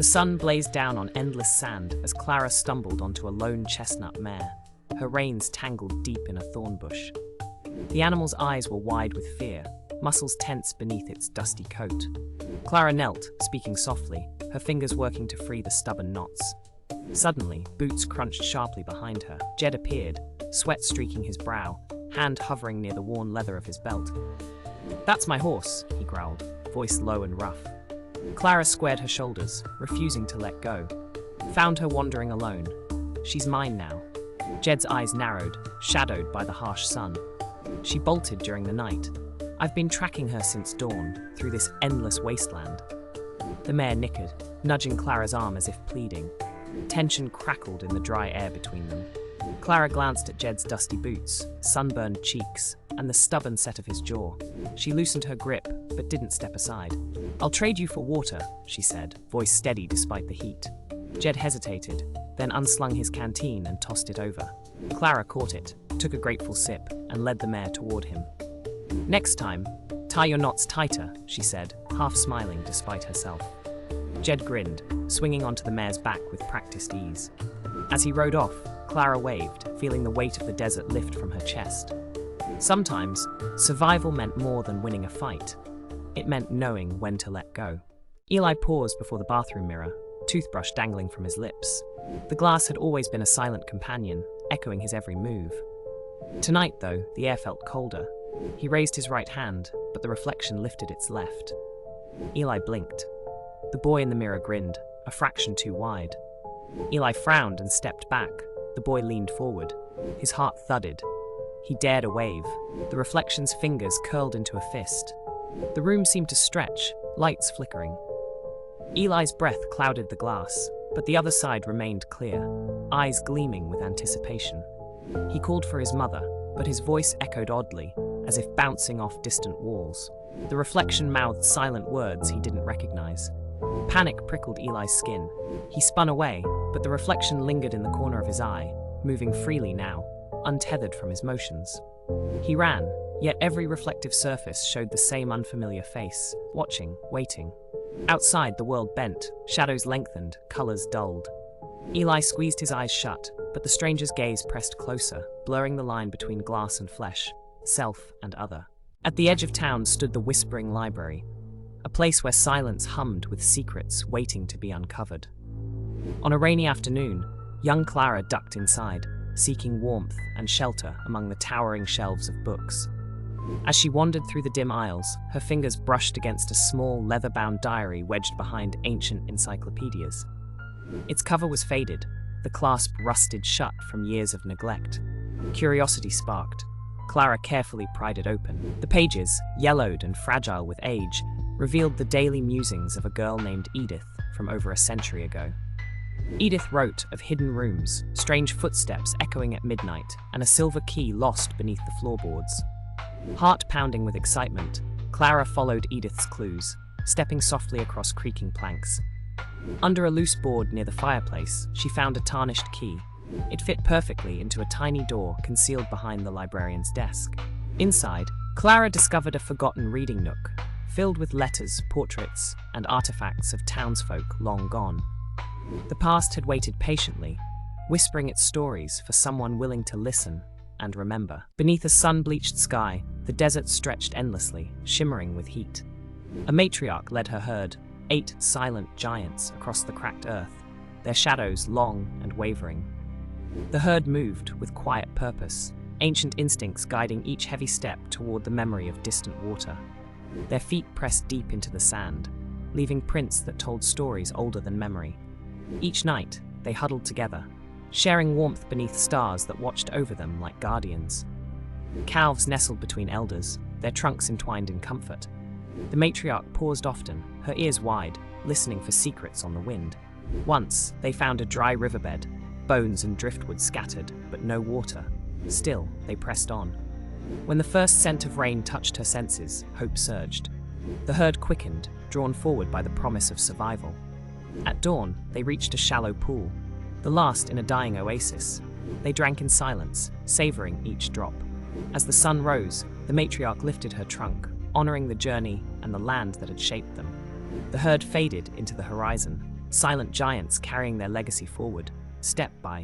The sun blazed down on endless sand as Clara stumbled onto a lone chestnut mare, her reins tangled deep in a thorn bush. The animal's eyes were wide with fear, muscles tense beneath its dusty coat. Clara knelt, speaking softly, her fingers working to free the stubborn knots. Suddenly, boots crunched sharply behind her. Jed appeared, sweat streaking his brow, hand hovering near the worn leather of his belt. "That's my horse," he growled, voice low and rough. Clara squared her shoulders, refusing to let go. "Found her wandering alone. She's mine now." Jed's eyes narrowed, shadowed by the harsh sun. "She bolted during the night. I've been tracking her since dawn, through this endless wasteland." The mare nickered, nudging Clara's arm as if pleading. Tension crackled in the dry air between them. Clara glanced at Jed's dusty boots, sunburned cheeks, and the stubborn set of his jaw. She loosened her grip, but didn't step aside. "I'll trade you for water," she said, voice steady despite the heat. Jed hesitated, then unslung his canteen and tossed it over. Clara caught it, took a grateful sip, and led the mare toward him. "Next time, tie your knots tighter," she said, half smiling despite herself. Jed grinned, swinging onto the mare's back with practiced ease. As he rode off, Clara waved, feeling the weight of the desert lift from her chest. Sometimes, survival meant more than winning a fight. It meant knowing when to let go. Eli paused before the bathroom mirror, toothbrush dangling from his lips. The glass had always been a silent companion, echoing his every move. Tonight, though, the air felt colder. He raised his right hand, but the reflection lifted its left. Eli blinked. The boy in the mirror grinned, a fraction too wide. Eli frowned and stepped back. The boy leaned forward. His heart thudded. He dared a wave. The reflection's fingers curled into a fist. The room seemed to stretch, lights flickering. Eli's breath clouded the glass, but the other side remained clear, eyes gleaming with anticipation. He called for his mother, but his voice echoed oddly, as if bouncing off distant walls. The reflection mouthed silent words he didn't recognize. Panic prickled Eli's skin. He spun away, but the reflection lingered in the corner of his eye, moving freely now, untethered from his motions. He ran, yet every reflective surface showed the same unfamiliar face, watching, waiting. Outside, the world bent, shadows lengthened, colors dulled. Eli squeezed his eyes shut, but the stranger's gaze pressed closer, blurring the line between glass and flesh, self and other. At the edge of town stood the Whispering Library, a place where silence hummed with secrets waiting to be uncovered. On a rainy afternoon, young Clara ducked inside, seeking warmth and shelter among the towering shelves of books. As she wandered through the dim aisles, her fingers brushed against a small, leather-bound diary wedged behind ancient encyclopedias. Its cover was faded, the clasp rusted shut from years of neglect. Curiosity sparked. Clara carefully pried it open. The pages, yellowed and fragile with age, revealed the daily musings of a girl named Edith from over a century ago. Edith wrote of hidden rooms, strange footsteps echoing at midnight, and a silver key lost beneath the floorboards. Heart pounding with excitement, Clara followed Edith's clues, stepping softly across creaking planks. Under a loose board near the fireplace, she found a tarnished key. It fit perfectly into a tiny door concealed behind the librarian's desk. Inside, Clara discovered a forgotten reading nook, filled with letters, portraits, and artifacts of townsfolk long gone. The past had waited patiently, whispering its stories for someone willing to listen and remember. Beneath a sun-bleached sky, the desert stretched endlessly, shimmering with heat. A matriarch led her herd, 8 silent giants across the cracked earth, their shadows long and wavering. The herd moved with quiet purpose, ancient instincts guiding each heavy step toward the memory of distant water. Their feet pressed deep into the sand, leaving prints that told stories older than memory. Each night, they huddled together, sharing warmth beneath stars that watched over them like guardians. Calves nestled between elders, their trunks entwined in comfort. The matriarch paused often, her ears wide, listening for secrets on the wind. Once, they found a dry riverbed, bones and driftwood scattered, but no water. Still, they pressed on. When the first scent of rain touched her senses, hope surged. The herd quickened, drawn forward by the promise of survival. At dawn, they reached a shallow pool, the last in a dying oasis. They drank in silence, savoring each drop. As the sun rose, the matriarch lifted her trunk, honoring the journey and the land that had shaped them. The herd faded into the horizon, silent giants carrying their legacy forward, step by